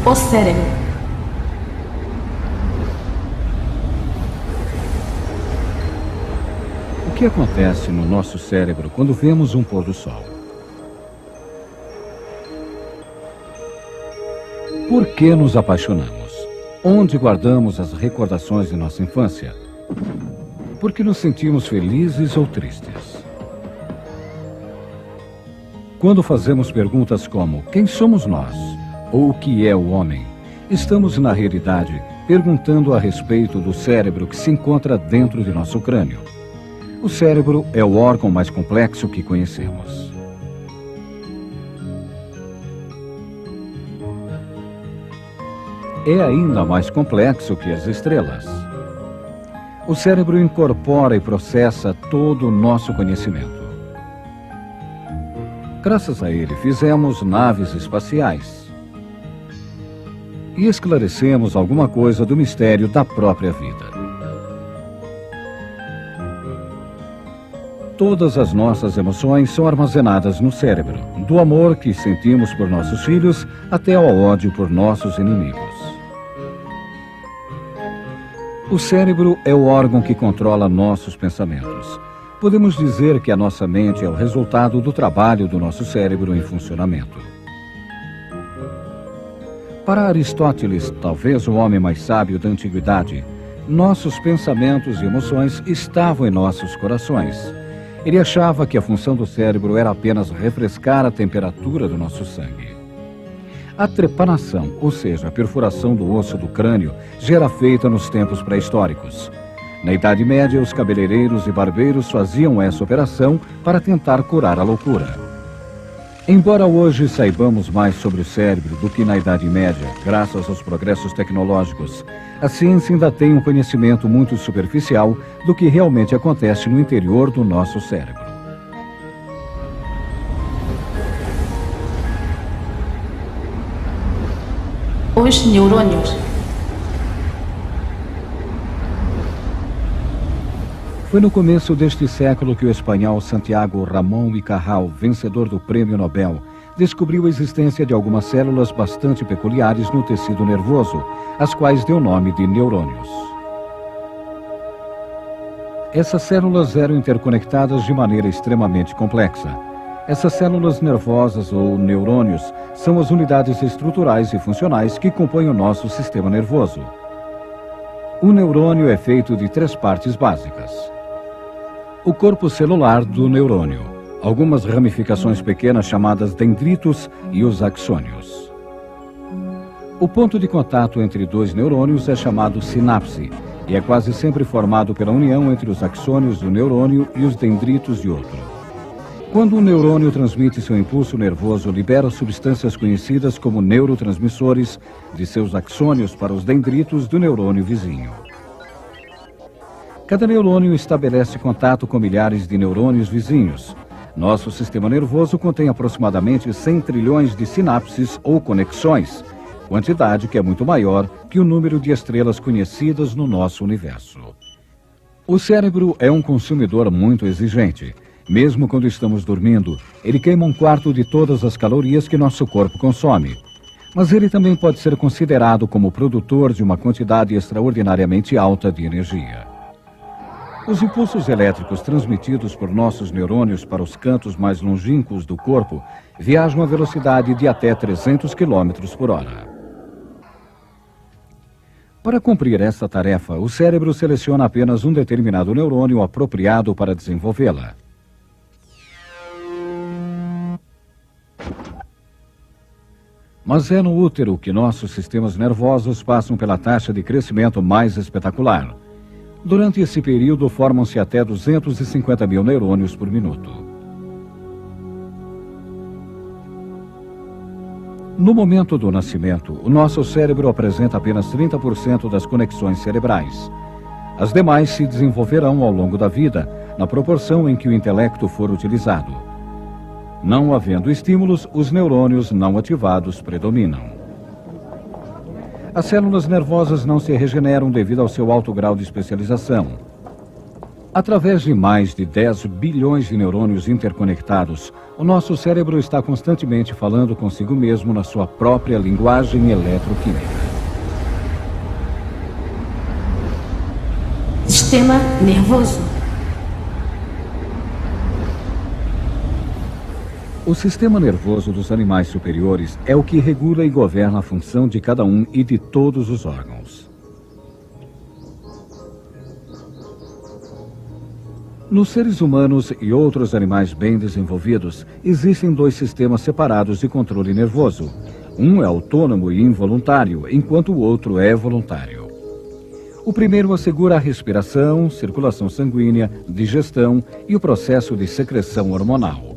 O cérebro. O que acontece no nosso cérebro quando vemos um pôr do sol? Por que nos apaixonamos? Onde guardamos as recordações de nossa infância? Por que nos sentimos felizes ou tristes? Quando fazemos perguntas como quem somos nós? Ou o que é o homem? Estamos, na realidade, perguntando a respeito do cérebro que se encontra dentro de nosso crânio. O cérebro é o órgão mais complexo que conhecemos. É ainda mais complexo que as estrelas. O cérebro incorpora e processa todo o nosso conhecimento. Graças a ele, fizemos naves espaciais. E esclarecemos alguma coisa do mistério da própria vida. Todas as nossas emoções são armazenadas no cérebro, do amor que sentimos por nossos filhos até ao ódio por nossos inimigos. O cérebro é o órgão que controla nossos pensamentos. Podemos dizer que a nossa mente é o resultado do trabalho do nosso cérebro em funcionamento. Para Aristóteles, talvez o homem mais sábio da antiguidade, nossos pensamentos e emoções estavam em nossos corações. Ele achava que a função do cérebro era apenas refrescar a temperatura do nosso sangue. A trepanação, ou seja, a perfuração do osso do crânio, já era feita nos tempos pré-históricos. Na Idade Média, os cabeleireiros e barbeiros faziam essa operação para tentar curar a loucura. Embora hoje saibamos mais sobre o cérebro do que na Idade Média, graças aos progressos tecnológicos, a ciência ainda tem um conhecimento muito superficial do que realmente acontece no interior do nosso cérebro. Os neurônios. Foi no começo deste século que o espanhol Santiago Ramón y Cajal, vencedor do Prêmio Nobel, descobriu a existência de algumas células bastante peculiares no tecido nervoso, as quais deu o nome de neurônios. Essas células eram interconectadas de maneira extremamente complexa. Essas células nervosas ou neurônios são as unidades estruturais e funcionais que compõem o nosso sistema nervoso. O neurônio é feito de 3 partes básicas. O corpo celular do neurônio, algumas ramificações pequenas chamadas dendritos e os axônios. O ponto de contato entre 2 neurônios é chamado sinapse e é quase sempre formado pela união entre os axônios do neurônio e os dendritos de outro. Quando um neurônio transmite seu impulso nervoso, libera substâncias conhecidas como neurotransmissores de seus axônios para os dendritos do neurônio vizinho. Cada neurônio estabelece contato com milhares de neurônios vizinhos. Nosso sistema nervoso contém aproximadamente 100 trilhões de sinapses ou conexões, quantidade que é muito maior que o número de estrelas conhecidas no nosso universo. O cérebro é um consumidor muito exigente. Mesmo quando estamos dormindo, ele queima 1/4 de todas as calorias que nosso corpo consome. Mas ele também pode ser considerado como produtor de uma quantidade extraordinariamente alta de energia. Os impulsos elétricos transmitidos por nossos neurônios para os cantos mais longínquos do corpo viajam a velocidade de até 300 km por hora. Para cumprir essa tarefa, o cérebro seleciona apenas um determinado neurônio apropriado para desenvolvê-la. Mas é no útero que nossos sistemas nervosos passam pela taxa de crescimento mais espetacular. Durante esse período, formam-se até 250 mil neurônios por minuto. No momento do nascimento, o nosso cérebro apresenta apenas 30% das conexões cerebrais. As demais se desenvolverão ao longo da vida, na proporção em que o intelecto for utilizado. Não havendo estímulos, os neurônios não ativados predominam. As células nervosas não se regeneram devido ao seu alto grau de especialização. Através de mais de 10 bilhões de neurônios interconectados, o nosso cérebro está constantemente falando consigo mesmo na sua própria linguagem eletroquímica. Sistema nervoso. O sistema nervoso dos animais superiores é o que regula e governa a função de cada um e de todos os órgãos. Nos seres humanos e outros animais bem desenvolvidos, existem dois sistemas separados de controle nervoso. Um é autônomo e involuntário, enquanto o outro é voluntário. O primeiro assegura a respiração, circulação sanguínea, digestão e o processo de secreção hormonal.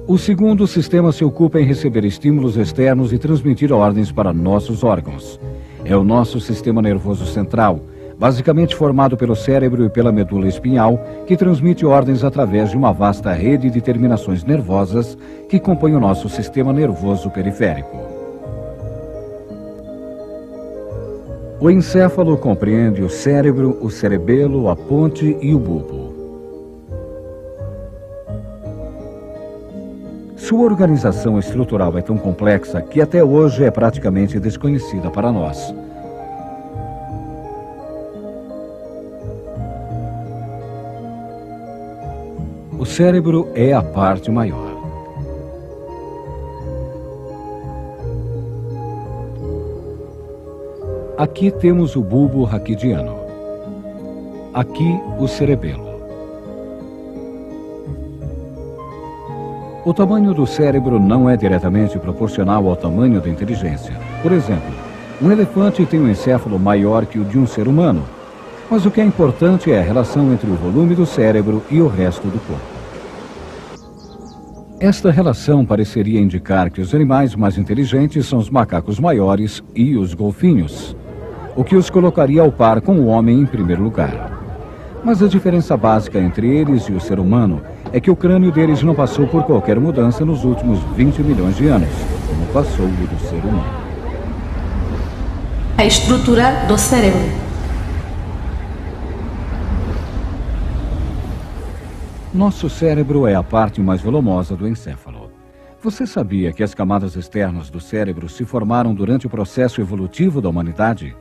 O segundo sistema se ocupa em receber estímulos externos e transmitir ordens para nossos órgãos. É o nosso sistema nervoso central, basicamente formado pelo cérebro e pela medula espinhal, que transmite ordens através de uma vasta rede de terminações nervosas que compõe o nosso sistema nervoso periférico. O encéfalo compreende o cérebro, o cerebelo, a ponte e o bulbo. Sua organização estrutural é tão complexa que até hoje é praticamente desconhecida para nós. O cérebro é a parte maior. Aqui temos o bulbo raquidiano. Aqui o cerebelo. O tamanho do cérebro não é diretamente proporcional ao tamanho da inteligência. Por exemplo, um elefante tem um encéfalo maior que o de um ser humano. Mas o que é importante é a relação entre o volume do cérebro e o resto do corpo. Esta relação pareceria indicar que os animais mais inteligentes são os macacos maiores e os golfinhos, o que os colocaria ao par com o homem em primeiro lugar. Mas a diferença básica entre eles e o ser humano é que o crânio deles não passou por qualquer mudança nos últimos 20 milhões de anos, como passou o do ser humano. A estrutura do cérebro. Nosso cérebro é a parte mais volumosa do encéfalo. Você sabia que as camadas externas do cérebro se formaram durante o processo evolutivo da humanidade?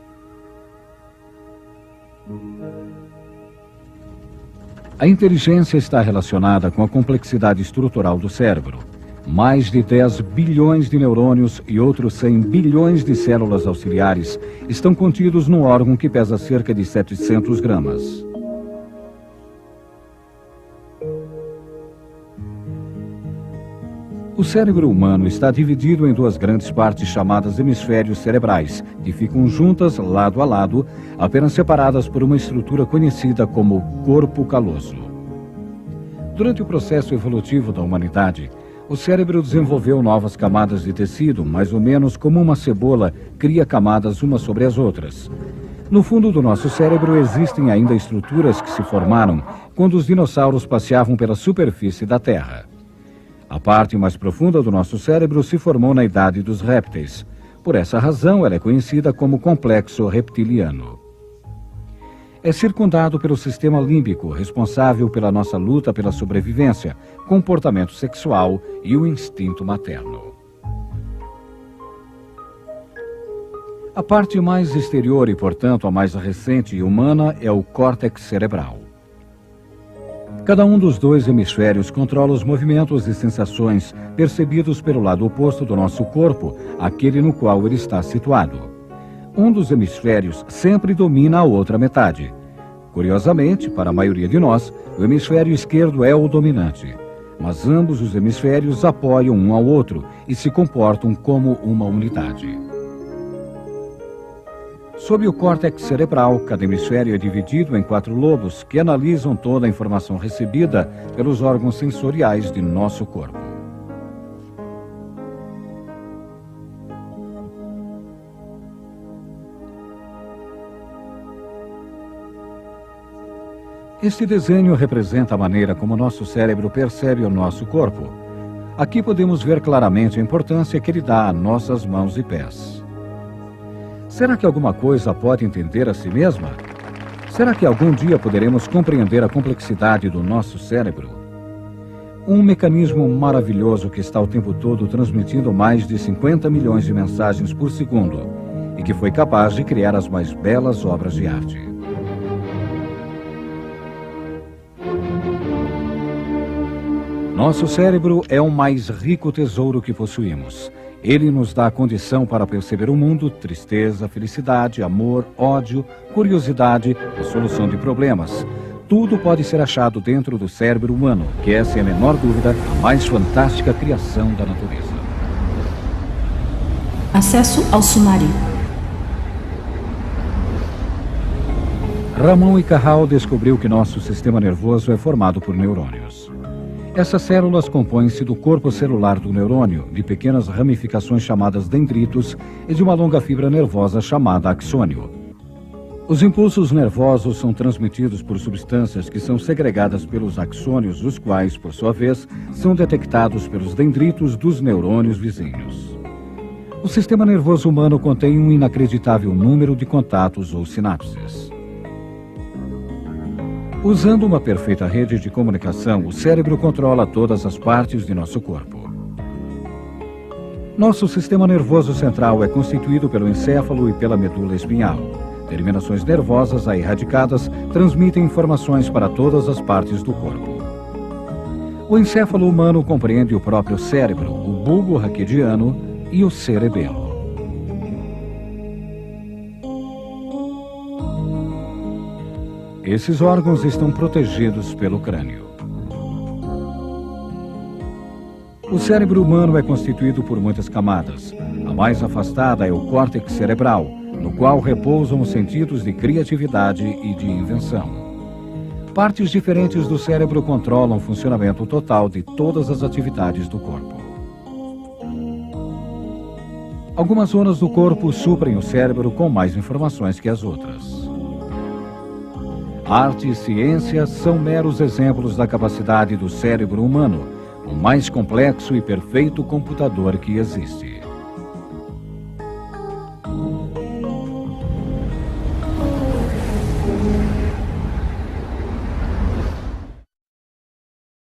A inteligência está relacionada com a complexidade estrutural do cérebro. Mais de 10 bilhões de neurônios e outros 100 bilhões de células auxiliares estão contidos num órgão que pesa cerca de 700 gramas. O cérebro humano está dividido em duas grandes partes chamadas hemisférios cerebrais, que ficam juntas lado a lado, apenas separadas por uma estrutura conhecida como corpo caloso. Durante o processo evolutivo da humanidade, o cérebro desenvolveu novas camadas de tecido, mais ou menos como uma cebola cria camadas umas sobre as outras. No fundo do nosso cérebro existem ainda estruturas que se formaram quando os dinossauros passeavam pela superfície da Terra. A parte mais profunda do nosso cérebro se formou na idade dos répteis. Por essa razão, ela é conhecida como complexo reptiliano. É circundado pelo sistema límbico, responsável pela nossa luta pela sobrevivência, comportamento sexual e o instinto materno. A parte mais exterior e, portanto, a mais recente e humana é o córtex cerebral. Cada um dos dois hemisférios controla os movimentos e sensações percebidos pelo lado oposto do nosso corpo, aquele no qual ele está situado. Um dos hemisférios sempre domina a outra metade. Curiosamente, para a maioria de nós, o hemisfério esquerdo é o dominante. Mas ambos os hemisférios apoiam um ao outro e se comportam como uma unidade. Sob o córtex cerebral, cada hemisfério é dividido em 4 lobos que analisam toda a informação recebida pelos órgãos sensoriais de nosso corpo. Este desenho representa a maneira como nosso cérebro percebe o nosso corpo. Aqui podemos ver claramente a importância que ele dá a nossas mãos e pés. Será que alguma coisa pode entender a si mesma? Será que algum dia poderemos compreender a complexidade do nosso cérebro? Um mecanismo maravilhoso que está o tempo todo transmitindo mais de 50 milhões de mensagens por segundo e que foi capaz de criar as mais belas obras de arte. Nosso cérebro é o mais rico tesouro que possuímos. Ele nos dá a condição para perceber o mundo, tristeza, felicidade, amor, ódio, curiosidade, a solução de problemas. Tudo pode ser achado dentro do cérebro humano, que é, sem a menor dúvida, a mais fantástica criação da natureza. Acesso ao sumário. Ramon e Cajal descobriu que nosso sistema nervoso é formado por neurônios. Essas células compõem-se do corpo celular do neurônio, de pequenas ramificações chamadas dendritos e de uma longa fibra nervosa chamada axônio. Os impulsos nervosos são transmitidos por substâncias que são segregadas pelos axônios, os quais, por sua vez, são detectados pelos dendritos dos neurônios vizinhos. O sistema nervoso humano contém um inacreditável número de contatos ou sinapses. Usando uma perfeita rede de comunicação, o cérebro controla todas as partes de nosso corpo. Nosso sistema nervoso central é constituído pelo encéfalo e pela medula espinhal. Terminações nervosas aí radicadas transmitem informações para todas as partes do corpo. O encéfalo humano compreende o próprio cérebro, o bulbo raquidiano e o cerebelo. Esses órgãos estão protegidos pelo crânio. O cérebro humano é constituído por muitas camadas. A mais afastada é o córtex cerebral, no qual repousam os sentidos de criatividade e de invenção. Partes diferentes do cérebro controlam o funcionamento total de todas as atividades do corpo. Algumas zonas do corpo suprem o cérebro com mais informações que as outras. Arte e ciência são meros exemplos da capacidade do cérebro humano, o mais complexo e perfeito computador que existe.